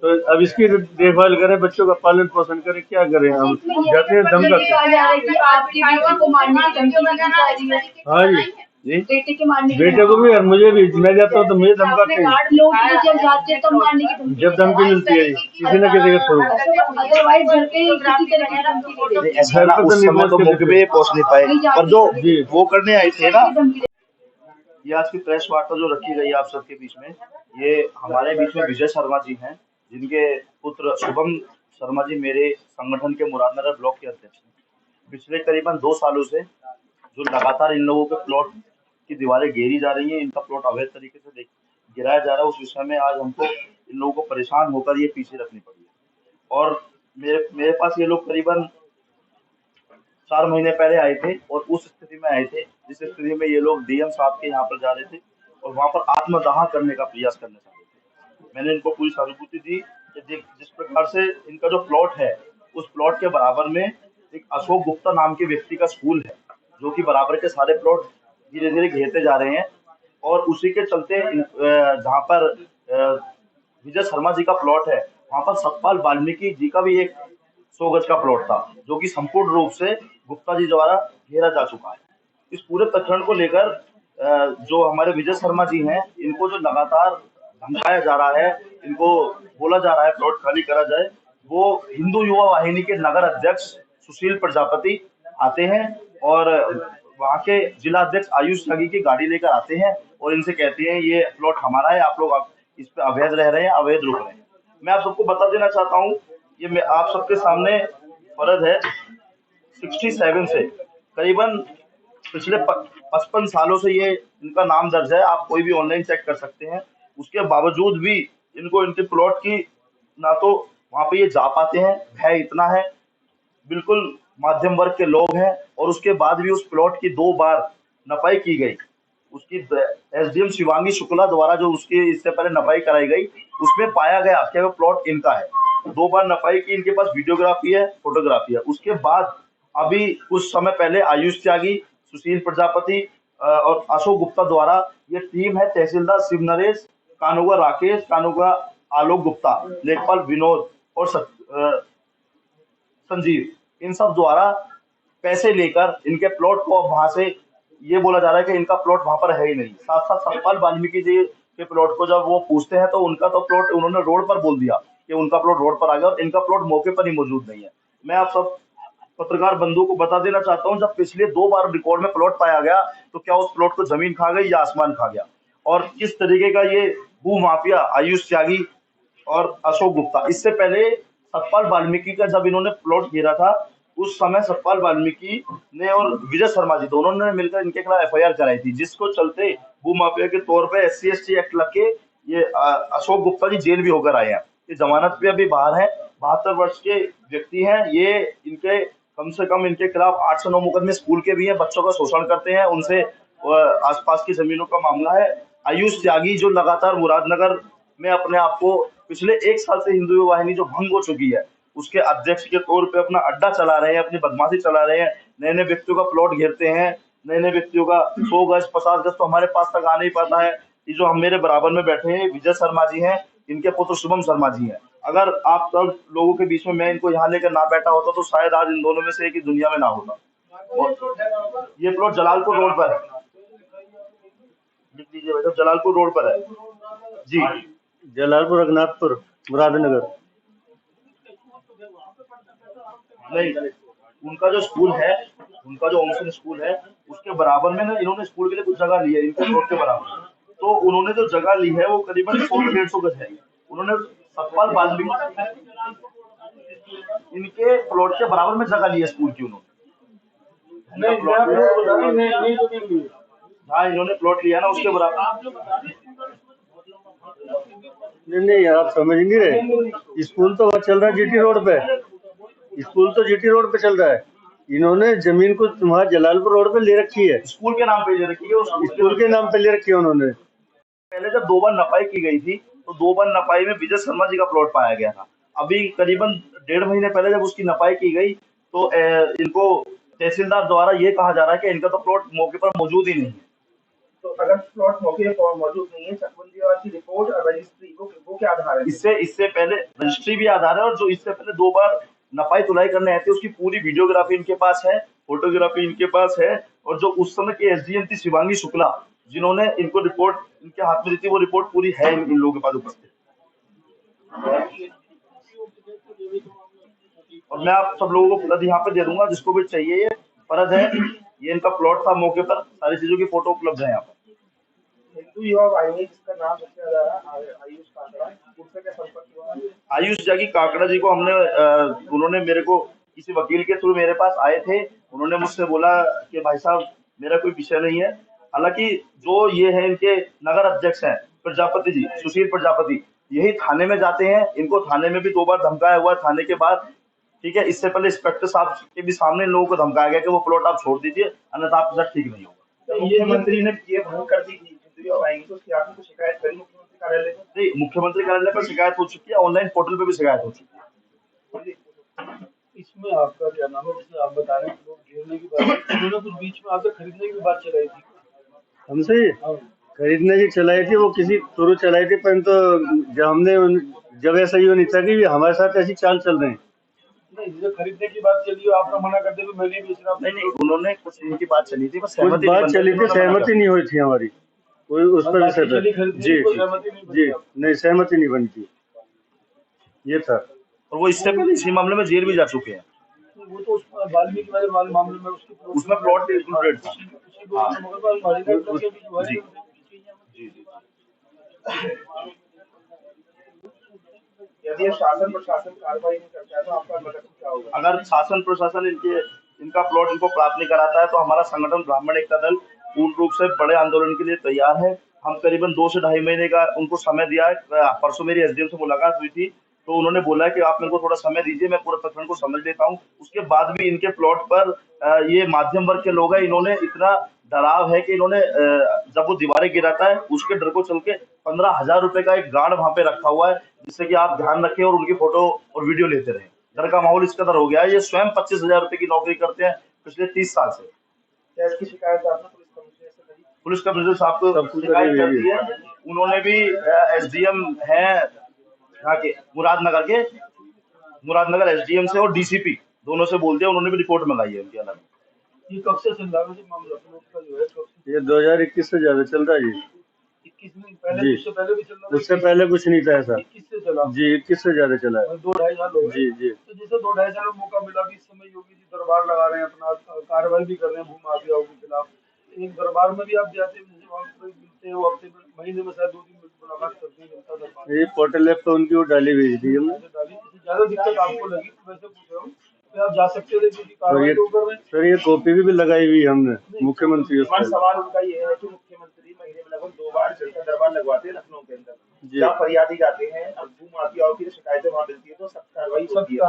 तो अब इसकी देखभाल करें, बच्चों का पालन पोषण करें, क्या करें हम? जाते हैं धमकाते। कहा जा रहा है कि आपकी बेटी को मारने की धमकी दी जा रही है। हाँ जी जी, बेटे के मारने की बेटे को भी और मुझे भी, मैं जाता हूँ तो मुझे धमकाते हैं। लोग भी जब जाते हैं तब मारने की धमकी जब धमकी मिलती है किसी न किसी के थ्रू। अदरवाइज घर पे किसी तरह की धमकी नहीं देते। ऐसा है ना, उस समय तो मौके पे पहुंच नहीं पाए, पर जो जी वो करने आए थे ना, ये आज की प्रेस वार्ता जो रखी गई है आप सबके बीच में, ये हमारे बीच में विजय शर्मा जी हैं, जिनके पुत्र शुभम शर्मा जी मेरे संगठन के मुरादनगर ब्लॉक के अध्यक्ष हैं। पिछले करीबन 2 सालों से जो लगातार इन लोगों के प्लॉट की दीवारें घेरी जा रही हैं, इनका प्लॉट अवैध तरीके से गिराया जा रहा है, उस विषय में आज हमको इन लोगों को परेशान होकर ये पीछे रखनी पड़ी है। और मेरे मेरे पास ये लोग करीबन 4 महीने पहले आए थे और उस स्थिति में आए थे जिस स्थिति में ये लोग डीएम साहब के यहाँ पर जा रहे थे और वहां पर आत्मदाह करने का प्रयास करना चाहते थे। मैंने इनको पूरी सहानुभूति दी कि जिस प्रकार से इनका जो प्लॉट है, उस प्लॉट के बराबर में एक अशोक गुप्ता नाम के व्यक्ति का स्कूल है, जो कि बराबर के सारे प्लॉट धीरे धीरे घेरते जा रहे हैं। और उसी के चलते जहाँ पर विजय शर्मा जी का प्लॉट है, वहां पर सतपाल वाल्मीकि जी का भी एक 100 गज का प्लॉट था, जो कि संपूर्ण रूप से गुप्ता जी द्वारा घेरा जा चुका है। इस पूरे प्रकरण को लेकर जो हमारे विजय शर्मा जी हैं, इनको जो लगातार धमकाया जा रहा है, इनको बोला जा रहा है प्लॉट खाली करा जाए, वो हिंदू युवा वाहिनी के नगर अध्यक्ष सुशील प्रजापति आते हैं और वहाँ के जिला अध्यक्ष आयुष त्यागी की गाड़ी लेकर आते हैं और इनसे कहते हैं ये प्लॉट हमारा है, आप लोग इस पे अवैध रह रहे हैं, अवैध रुक रहे हैं। मैं आप सबको बता देना चाहता हूँ, ये मैं आप सबके सामने फर्ज है, 67 से करीबन पिछले 55 सालों से ये इनका नाम दर्ज है, आप कोई भी ऑनलाइन चेक कर सकते हैं। उसके बावजूद भी इनको इनके प्लॉट की ना तो वहां पे ये जा पाते हैं, भय इतना है, बिल्कुल मध्यम वर्ग के लोग हैं, और उसके बाद भी उस प्लॉट की 2 बार नपाई की गई। उसकी एसडीएम शिवांगी शुक्ला द्वारा जो उसकी इससे पहले नपाई कराई गई, उसमें पाया गया कि वो प्लॉट इनका है। 2 बार नपाई की, इनके पास वीडियोग्राफी है, फोटोग्राफी है। उसके बाद अभी कुछ समय पहले आयुष त्यागी, सुशील प्रजापति और अशोक गुप्ता द्वारा ये टीम है, तहसीलदार शिव नरेश, कानूगा राकेश, कानूगा आलोक गुप्ता, लेखपाल विनोद और संजीव, इन सब द्वारा पैसे लेकर इनके प्लॉट को वहां से ये बोला जा रहा है कि इनका प्लॉट वहां पर है ही नहीं। साथ साथ सतपाल वाल्मीकि जी के प्लॉट को जब वो पूछते हैं तो उनका तो प्लॉट उन्होंने रोड पर बोल दिया कि उनका प्लॉट रोड पर आ गया और इनका प्लॉट मौके पर ही मौजूद नहीं है। मैं आप सब पत्रकार बंधुओं को बता देना चाहता हूँ, जब पिछले 2 बार रिकॉर्ड में प्लॉट पाया गया तो क्या उस प्लॉट को जमीन खा गई या आसमान खा गया? और किस तरीके का ये भू माफिया आयुष त्यागी और अशोक गुप्ता, इससे पहले सतपाल वाल्मीकि का जब इन्होंने प्लॉट घेरा था, उस समय सतपाल वाल्मीकि ने और विजय शर्मा जी दोनों ने मिलकर इनके खिलाफ एफआईआर कराई थी, जिसको चलते भू माफिया के तौर पे SC/ST एक्ट लग के ये अशोक गुप्ता जी जेल भी होकर आए हैं। ये जमानत पे अभी बाहर है, 72 वर्ष के व्यक्ति हैं ये। इनके कम से कम इनके खिलाफ 8 से 9 मुकदमे स्कूल के भी हैं, बच्चों का शोषण करते हैं, उनसे आसपास की जमीनों का मामला है। आयुष त्यागी जो लगातार मुरादनगर में अपने आप को पिछले 1 साल से हिंदू वाहिनी जो भंग हो चुकी है, उसके अध्यक्ष के तौर पे अपना अड्डा चला रहे हैं, अपनी बदमाशी चला रहे हैं, नए नए व्यक्तियों का प्लॉट घेरते हैं, नए नए व्यक्तियों का 100 गज 50 गज तो हमारे पास तक आ नहीं पाता है। ये जो हम मेरे बराबर में बैठे हैं विजय शर्मा जी हैं, इनके पुत्र शुभम शर्मा जी हैं। अगर आप सब लोगों के बीच में मैं इनको यहाँ लेकर ना बैठा होता तो शायद आज इन दोनों में से एक ही दुनिया में ना होता। और ये प्लॉट जलालपुर रोड पर है, लिख लीजिए भाई साहब, जलालपुर रोड पर है जी, जलालपुर, रघुनाथपुर, मुरादनगर। नहीं, उनका जो स्कूल है, उनका जो ओमसन स्कूल है, उसके बराबर में ना इन्होंने स्कूल के लिए कुछ जगह ली है इनके प्लॉट के बराबर। तो उन्होंने जो जगह ली है वो करीबन 100 से 150 गज है। उन्होंने सतपाल वाल्मीकि इनके प्लॉट के बराबर में जगह ली है स्कूल की उन्होंने। हाँ, इन्होंने प्लॉट लिया ना उसके बराबर। नहीं यार, आप समझ नहीं रहे। स्कूल तो वहाँ चल रहा है जीटी रोड पे, स्कूल तो जीटी रोड पे चल रहा है। इन्होंने जमीन को तुम्हारा जलालपुर रोड पे ले रखी है, स्कूल के नाम पे ले रखी है, स्कूल के नाम पे ले रखी है उन्होंने। पहले जब 2 बार नपाई की गई थी तो 2 बार नपाई में विजय शर्मा जी का प्लॉट पाया गया था। अभी करीबन 1.5 महीने पहले जब उसकी नपाई की गई तो इनको तहसीलदार द्वारा ये कहा जा रहा है कि इनका तो प्लॉट मौके पर मौजूद ही नहीं है। तो अगर प्लॉट मौके पर मौजूद नहीं है, चकबंदी की रिपोर्ट और रजिस्ट्री वो क्या आधार है? इससे पहले रजिस्ट्री भी आधार है, और जो इससे पहले 2 बार नपाई तुलाई करने आए थे उसकी पूरी वीडियोग्राफी इनके पास है, फोटोग्राफी इनके पास है। और जो उस समय की एसडीएम थी शिवांगी शुक्ला, जिन्होंने इनको रिपोर्ट इनके हाथ में दी थी, वो रिपोर्ट पूरी है इन लोगों के पास उपस्थित। और मैं आप सब लोगों को फर्द यहाँ पे दे दूंगा, जिसको भी चाहिए। ये फर्द है, ये इनका प्लॉट था मौके पर, सारी चीजों की फोटो उपलब्ध है यहाँ पर। हिंदू युवा वाहिनी जिसका नाम सबसे ज्यादा आयुष काकड़ा, उससे क्या संपर्क हुआ? आयुष जागी काकड़ा जी को हमने उन्होंने मेरे को किसी वकील के थ्रू मेरे पास आए थे। उन्होंने मुझसे बोला कि भाई साहब मेरा कोई विषय नहीं है। हालांकि जो ये है इनके नगर अध्यक्ष हैं प्रजापति जी, सुशील प्रजापति, यही थाने में जाते हैं। इनको थाने में भी 2 बार धमकाया हुआ है थाने के बाद, ठीक है। इससे पहले इंस्पेक्टर साहब के भी सामने इन लोगों को धमकाया गया कि वो प्लॉट आप छोड़ दीजिए, अन्यथा आपके साथ ठीक नहीं होगा। मुख्यमंत्री ने ये भंग कर दी थी, तो उसकी आपने को शिकायत करी मुख्यमंत्री कार्यालय में? नहीं, मुख्यमंत्री कार्यालय पर शिकायत हो चुकी है, ऑनलाइन पोर्टल पे भी शिकायत हो चुकी है। इसमें आपका क्या नाम है, जैसे आप बता रहे हैं लोग घेरने की बात, उन्होंने कुछ बीच में आपसे खरीदने की बात चलाई थी हमसे खरीदने की चलाई थी, वो किसी थ्रू चलाई थी, परंतु जब ऐसा ही नहीं था कि हमारे साथ ऐसी चाल चल रही है। नहीं, जैसे खरीदने की बात चली हो, आपका मना करते हुए मैंने भी नहीं, उन्होंने कुछ इनकी बात चली थी, बस कुछ बात चली थी, सहमति नहीं हुई थी हमारी कोई उस पर विषय पर। जी जी, नहीं सहमति नहीं बनी थी, ये था। और वो इससे पहले इसी मामले में जेल भी जा चुके हैं। वो तो वाल्मीकि वाले मामले में उसमें प्लॉट इंक्लूडेड था। जी जी। यदि शासन प्रशासन कार्रवाई नहीं करता है तो आपका मतलब क्या होगा? अगर शासन प्रशासन इनका प्लॉट इनको प्राप्त नहीं कराता है तो हमारा संगठन ब्राह्मण एकता दल पूर्ण रूप से बड़े आंदोलन के लिए तैयार है। हम करीबन 2 से ढाई महीने का उनको समय दिया है। परसों मेरी एसडीएम से मुलाकात हुई थी, तो उन्होंने बोला है कि आप मेरे को थोड़ा समय दीजिए, मैं पूरे प्रकरण को समझ लेता हूँ। उसके बाद भी इनके प्लॉट पर ये माध्यम वर्ग के लोग हैं, इन्होंने इतना डराव है कि इन्होंने जब वो दीवारें गिराता है उसके डर को चल के 15,000 रुपए का एक गार्ड वहां पे रखा हुआ है, जिससे कि आप ध्यान रखें और उनकी फोटो और वीडियो लेते रहें। डर का माहौल इस कदर हो गया है। ये स्वयं 25,000 रुपए की नौकरी करते हैं पिछले 30 साल से। क्या इसकी शिकायत आपने पुलिस कमिश्नर साहब को शिकायत कर दी है। उन्होंने भी एसडीएम है यहाँ के मुरादनगर एसडीएम से और डीसीपी दोनों से बोल दिया, उन्होंने भी रिपोर्ट मंगाई है उनके अलग। ये कब से चल रहा है मामला का जो है? ये 2021 से ज्यादा चल रहा है जी। 21 में पहले, उससे पहले भी चल रहा है? उससे पहले कुछ नहीं था ऐसा। 21 से चला जी, 21 से ज्यादा चला है। 2-2.5 साल हो गए। जी जी। तो जैसे 2-2.5 साल में मौका मिला भी, इस समय योगी जी दरबार लगा रहे हैं, अपना कार्रवाई भी कर रहे हैं भू माफियाओं के खिलाफ। एक दरबार में भी आप जाते हैं, मिलते हैं, हफ्ते में महीने में शायद 2 दिन मुलाकात करते हैं जनता दरबार। ये पोर्टल ऐप पे उनकी वो डाली हुई थी हमने। ज्यादा दिक्कत आपको लगी तो वैसे पूछ रहा हूँ कि आप जा सकते थे क्योंकि कार्रवाई तो कर रहे हैं। सर ये कॉपी भी लगाई हुई हमने मुख्यमंत्री। सवाल उनका ये है कि मुख्यमंत्री महीने में लगभग 2 बार जनता दरबार लगवाते हैं लखनऊ के अंदर, जहाँ फरियादी जाते हैं और भू माफियाओं की शिकायतें वहाँ मिलती है, तो सब कार्रवाई होती है।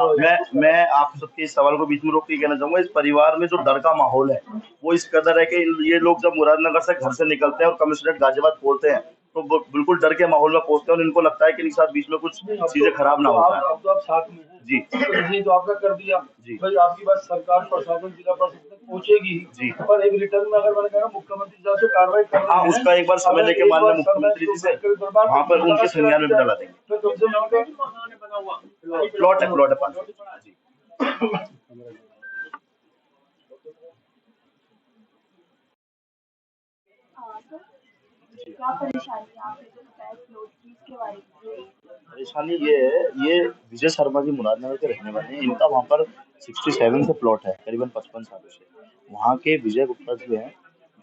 मैं आप सबके इस सवाल को बीच में रोक के कहना चाहूंगा, इस परिवार में जो डर का माहौल है वो इस कदर है कि ये लोग जब मुरादनगर से घर से निकलते हैं और कमिश्नरेट गाजियाबाद पहुंचते हैं तो बिल्कुल डर के माहौल में पहुंचते हैं और इनको लगता है कि इनके साथ बीच में कुछ चीजें खराब ना हो जाए। अब तो आप साथ में हैं जी, तो जो आपका कर दिया जी, भाई, आपकी बात सरकार प्रशासन जिला प्रशासन तक पहुंचेगी जी। पर एक रिटर्न में अगर मैंने कहा मुख्यमंत्री साहब से कार्रवाई कर रहे हैं, उसका एक बार समय लेके माननीय मुख्यमंत्री जी से वहाँ पर उनके संज्ञान में भी डाला देंगे। तो तुमसे मिलकर प्लॉट है 5 जी। क्या परेशानी आपने जो बताया प्लॉट की, इसके बारे में? परेशानी ये है, ये विजय शर्मा जी मुरादनगर के रहने वाले हैं। इनका वहाँ पर 67 से प्लॉट है करीबन 55 सालों से। वहाँ के विजय गुप्ता जी हैं,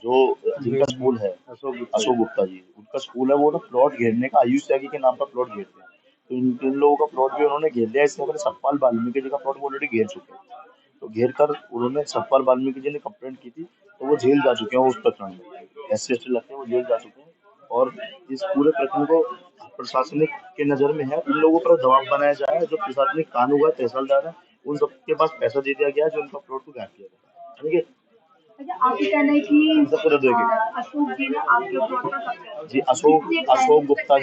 जो जिनका स्कूल है अशोक गुप्ता जी, उनका स्कूल है, वो ना प्लॉट घेरने का आयुष त्यागी के नाम पर प्लॉट घेरते हैं। तो इन लोगों का प्लॉट भी उन्होंने घेर लिया। इससे पहले सतपाल वाल्मीकि जी का प्लॉट ऑलरेडी घेर चुके हैं। तो घेर कर उन्होंने सतपाल वाल्मीकि जी ने कंप्लेंट की थी, तो वो जेल जा चुके हैं उस प्रकरण में। SC/ST लगते हैं, वो जेल जा चुके हैं। और इस पूरे प्रकरण को प्रशासनिक के नजर में है, इन लोगों पर दबाव बनाया जाए। जो प्रशासनिक कानून हुआ, तहसीलदार है, उन सबके पास पैसा दे दिया गया है जो उनका प्लॉट को गायब किया गया। ठीक है, आपके कहना है कि अशोक जी ने आपके प्लॉट में कब्जा जी। अशोक गुप्ता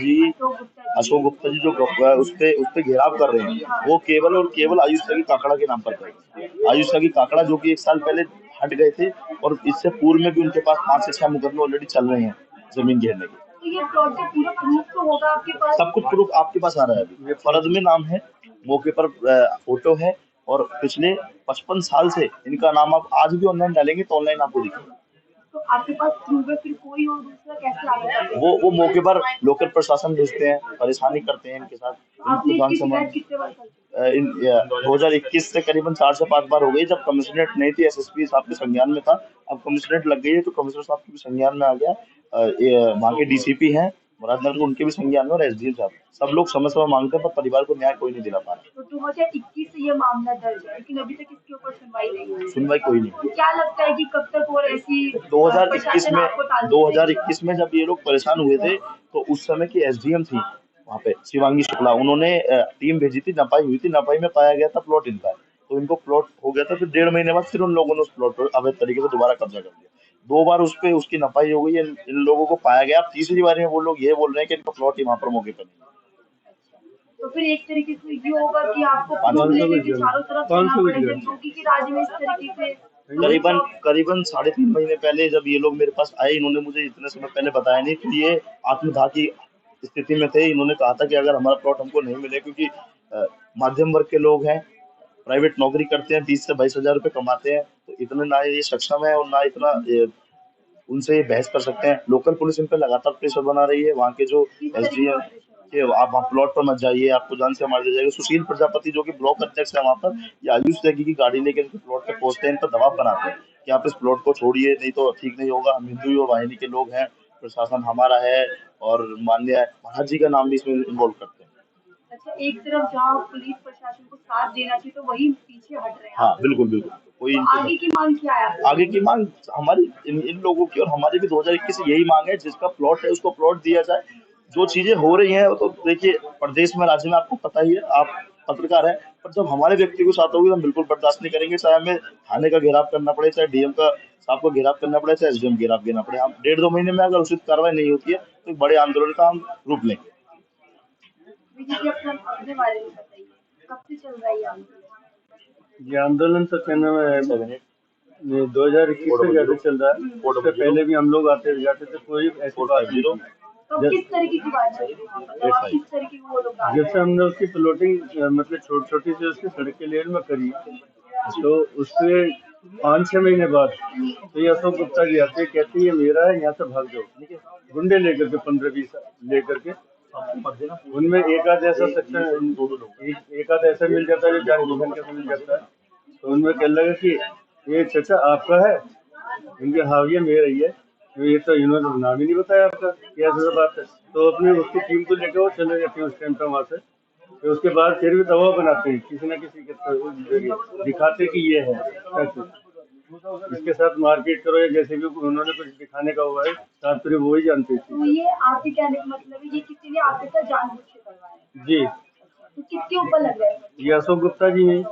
जी जो उस पे घेराव कर रहे हैं, वो केवल और केवल आयुष त्यागी काकड़ा के नाम पर कर रहे हैं। आयुष त्यागी काकड़ा जो कि 1 साल पहले हट गए थे और इससे पूर्व में भी उनके पास 5 से 6 मुकदमे ऑलरेडी चल रहे हैं जमीन घेरने के। तो ये प्लॉट का पूरा प्रूफ तो होगा आपके पास? सब कुछ प्रूफ आपके पास आ रहा है अभी। फर्द में नाम है, मौके पर फोटो है और पिछले 55 साल से इनका नाम आप आज भी ऑनलाइन डालेंगे तो ऑनलाइन आपको दिखेगा। तो आपके पास प्रूफ है, फिर कोई और दूसरा कैसे आगे बढ़ेगा? वो मौके पर लोकल प्रशासन भेजते हैं, परेशानी करते हैं इनके साथ। आपने इनको इसकी जान शिकायत से कितने बार कर दी? 2021 से करीबन 4 से 5 बार हो गई। जब कमिश्नरेट नहीं थी, एसएसपी साहब के संज्ञान में था, अब कमिश्नरेट लग गई है तो कमिश्नर साहब के भी संज्ञान में आ गया। वहाँ के डीसीपी हैं मुरादनगर, उनके भी संज्ञान में, और एसडीएम साहब, सब लोग समय समय मांगते हैं पर परिवार को न्याय कोई नहीं दिला पा रहा। तो 2021 से ये मामला दर्ज है, लेकिन अभी तक इसके ऊपर सुनवाई नहीं हुई। सुनवाई कोई नहीं। तो क्या लगता है कि कब तक और ऐसी 2021 में जब ये लोग परेशान हुए थे तो उस समय की एसडीएम थी वहाँ पे, शिवांगी शुक्ला, उन्होंने टीम भेजी थी, नपाई हुई थी, नपाई में पाया गया था प्लॉट इनका, तो इनको प्लॉट हो गया था। फिर 1.5 महीने बाद फिर उन लोगों ने उस प्लॉट पर अवैध तरीके से दोबारा कब्जा कर लिया। 2 बार उसकी नपाई हो गई है, इन लोगों को पाया गया। अब तीसरी बार में वो लोग ये बोल रहे हैं कि इनका प्लॉट ही वहाँ पर मौके पर नहीं। तो फिर एक तरीके से ये होगा कि आपको प्रूफ लेने के चारों तरफ चलना पड़ेगा, क्योंकि कि राज्य में इस तरीके से करीबन 3.5 महीने पहले जब ये लोग मेरे पास आए, इन्होंने मुझे इतने समय पहले बताया नहीं कि ये आत्मदाह की स्थिति में थे। इन्होंने कहा था कि अगर हमारा प्लॉट हमको नहीं मिले, क्योंकि मध्यम वर्ग के लोग हैं, प्राइवेट नौकरी करते हैं, 20 से 22 हजार रुपए कमाते हैं, तो इतने ना ये सक्षम है और ना इतना उनसे बहस कर सकते हैं। लोकल पुलिस इन पर लगातार प्रेशर बना रही है। वहाँ के जो एसडीएम कि आप वहाँ प्लॉट पर मत जाइए, आपको जान से मार दिया जाएगा। सुशील प्रजापति जो कि ब्लॉक अध्यक्ष है वहाँ पर, ये आयुष त्यागी की गाड़ी लेकर इनके प्लॉट पे पहुंचते हैं, इन पर दबाव बनाते हैं कि आप इस प्लॉट को छोड़िए, नहीं तो ठीक नहीं होगा। हम हिंदू और वाहिनी के लोग हैं, प्रशासन हमारा है और माननीय महाराज जी का नाम भी इसमें इन्वॉल्व करते हैं। अच्छा, एक तरफ जहाँ पुलिस प्रशासन को साथ देना चाहिए तो वही पीछे हट रहे हैं। हाँ बिल्कुल। कोई तो आगे की मांग क्या है? आगे की मांग हमारी इन लोगों की और हमारी भी 2021 से यही मांग है, जिसका प्लॉट है उसको प्लॉट दिया जाए। जो चीजें हो रही हैं वो तो देखिए प्रदेश में, राज्य में आपको पता ही है, आप पत्रकार हैं, पर जब हमारे व्यक्ति को साथ होगी तो हम बिल्कुल बर्दाश्त नहीं करेंगे। चाहे हमें थाने का घेराव करना पड़े, चाहे डीएम का साहब को घेराव करना पड़े, चाहे एसडीएम घेराव देना पड़े। हम 1.5-2 महीने में अगर उचित कार्रवाई नहीं होती है तो एक बड़े आंदोलन का हम रूप लेंगे। अपने बारे में बताइए, कब से चल रहा है ये आंदोलन? ये आंदोलन तो कहना है 2021 से ज्यादा चल रहा है। उससे पहले भी हम लोग आते जाते थे, कोई ऐसी बात नहीं। तो किस तरीके की बात चल रही है? मतलब आप किस तरीके की वो लोग डाल रहे हैं? जैसे हमने उसकी प्लॉटिंग मतलब छोटी से उसकी सड़क के लेवल में करी, तो उसके 5-6 महीने बाद तो ये अशोक गुप्ता जी आते, कहते हैं ये मेरा है, यहाँ से भाग जाओ। गुंडे लेकर के 15-20 लेकर के, उनमें एक आध ऐसा सेक्शन, एक आध ऐसा मिल जाता है जो जान बूझन के मिल जाता है। तो उनमें कहने लगा कि ये चाचा आपका है, इनके हाँ ये मेरा ही है। तो ये तो इन्होंने नाम ही नहीं बताया आपका, क्या बात है। तो अपनी उसकी टीम को लेकर वो चले जाते हैं उस टाइम पर वहाँ से। तो उसके बाद फिर भी दबाव बनाते हैं, किसी न किसी के दिखाते कि ये है ऐसे, इसके साथ मारपीट करो या जैसे भी उन्होंने कुछ दिखाने का हुआ है, साथ फिर वो ही जानते थे। तो ये आपके कहने का मतलब है ये किसी ने आपके साथ जानबूझ के करवाया? जी। तो किसके ऊपर लग रहा है? ये अशोक गुप्ता जी ने।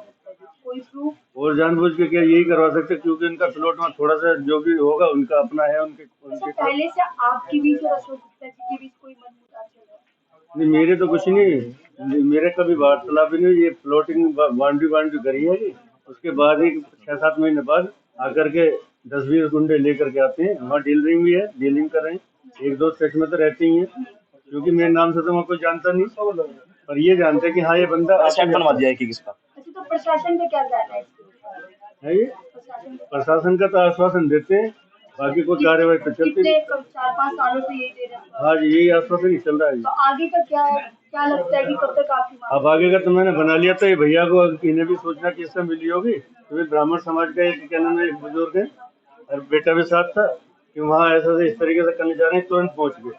कोई प्रूफ? और जानबूझ के क्या यही करवा सकते, क्योंकि उनका प्लॉट में थोड़ा सा जो भी होगा उनका अपना है। उनके पहले से आपके बीच और अशोक गुप्ता जी के बीच कोई मनमुटाव चल रहा है? नहीं, मेरे तो कुछ नहीं, मेरे कभी वार्तालाप भी नहीं। ये प्लॉटिंग बाउंड्री करी है जी, उसके बाद ही 6-7 महीने बाद आकर के 10-20 गुंडे लेकर के आते हैं। वहाँ डीलिंग भी है, डीलिंग कर रहे हैं। 1-2 सेक्शन में तो रहते ही हैं, क्योंकि मेरे नाम से तो वहाँ कोई जानता नहीं, पर ये जानते हैं कि हाँ ये बंदा बनवा दिया है कि किसका। अच्छा, तो प्रशासन का क्या कहना है इसके ऊपर? है ये प्रशासन का तो आश्वासन देते हैं, बाकी कोई कार्यवाही तो चलती नहीं। 4-5 सालों से यही दे रहे हैं। हाँ जी, यही आश्वासन ही चल रहा है। तो आगे का क्या लगता है कि कब तक आपकी मांग? अब आगे का तो मैंने बना लिया था। ये भैया को इन्हें भी सोचना किससे मिली होगी, तो ब्राह्मण समाज का एक कहना में एक बुजुर्ग है और बेटा भी साथ था कि वहाँ ऐसा इस तरीके से करने जा रहे हैं, तुरंत पहुँच गए।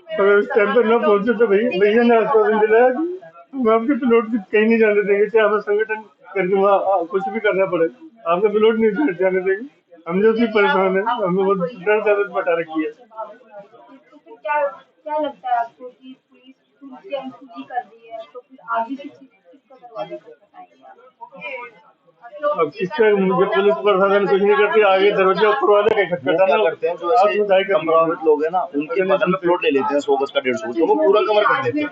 अगर उस टाइम पर न पहुंचे तो भैया ने आश्वासन दिलाया कि हम आपके प्लॉट कहीं नहीं जाने देंगे, चाहे हमें संगठन करके वहाँ कुछ भी करना पड़े, आपका प्लॉट नहीं जाने देंगे। हम जो भी परेशान है, हमें वो डर दर्द बता रखी है। तो क्या लगता है आपको कि पुलिस की अनसुनी कर दी है, तो फिर आगे की चीज किसका दरवाजा खटखटाएंगे? अब किसका, मुझे पुलिस प्रशासन कुछ नहीं करती, आगे दरवाजा ऊपर वाले का खटखटाना करते हैं। जो ऐसे कम प्रभावित लोग हैं ना, उनके बगल में प्लॉट ले लेते हैं 100 गज का 150 गज, तो वो पूरा कवर कर देते हैं।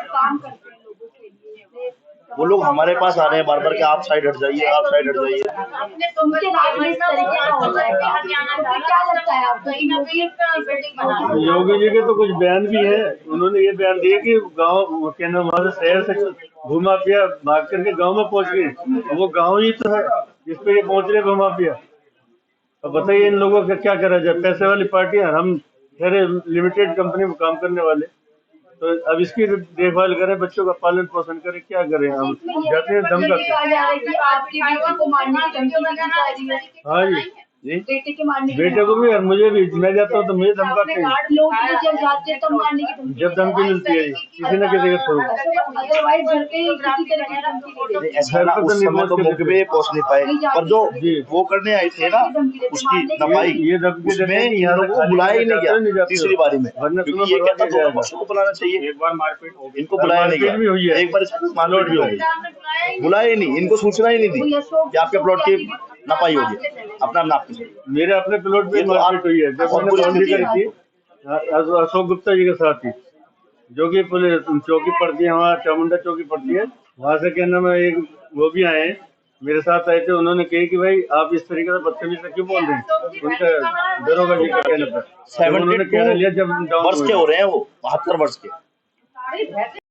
काम करते हैं लोगों के लिए, वो लोग हमारे पास आ रहे हैं बार बार कि आप साइड हट जाइए, आप साइड हट जाइए। उनके राज में इस तरीके का होता है तो क्या लगता है आपको कि योगी जी के तो कुछ बयान भी है। उन्होंने ये बयान दिया कि गांव क्या नाम, हमारे शहर से भूमाफिया भाग करके गांव में पहुंच गए, और वो गांव ही तो है जिस पे ये पहुंच रहे भूमाफिया। अब बताइए इन लोगों का क्या करा जाए। पैसे वाली पार्टियां, हम ठहरे लिमिटेड कंपनी में काम करने वाले, तो अब इसकी देखभाल करें, बच्चों का पालन पोषण करें, क्या करें। हम जाते हैं दम करते हैं। आपकी बेटी को मारने की धमकी दी जा रही है। हाँ जी जी, बेटे के मारने की बेटे को भी और मुझे भी, मैं जाता हूँ तो मुझे धमकाते हैं। लोग जब जाते हैं तब मारने की धमकी जब धमकी मिलती है किसी न किसी के थ्रू। अदरवाइज घर पे ही किसी तरह की धमकी नहीं देते। ऐसा ना उस समय तो मौके पे पहुंच नहीं पाए, पर जो वो करने आए थे ना उसकी नपाई, ये धमकी उसमें देते हैं कि इन लोगों को बुलाया ही नहीं गया तीसरी बारी में, वरना क्योंकि ये कहता दोनों पक्षों को बुलाना चाहिए। एक बार मारपीट हो गई, इनको बुलाया नहीं मारपीट भी हुई गया, है। एक बार इसकी मारपीट भी हो गई, बुलाया ही नहीं, इनको सूचना ही नहीं दी कि आपके प्लॉट की नपाई होगी, अपना नाप कीजिए। मेरे अपने प्लॉट पे मारपीट हुई है। जब और मैंने पुलिस बाउंड्री की करी थी अशोक गुप्ता जी के साथ ही, जो कि पुलिस चौकी पड़ती है वहाँ, चामुंडा चौकी पड़ती है, वहाँ से क्या नाम है, एक वो भी आए मेरे साथ आए थे। उन्होंने कही कि भाई आप इस तरीके से बदतमीजी से क्यों बोल रहे हैं, उनका दरोगा जी के कहने पर। उन्होंने कह लिया जब 72 वर्ष के हो रहे हैं वो, 72 वर्ष के।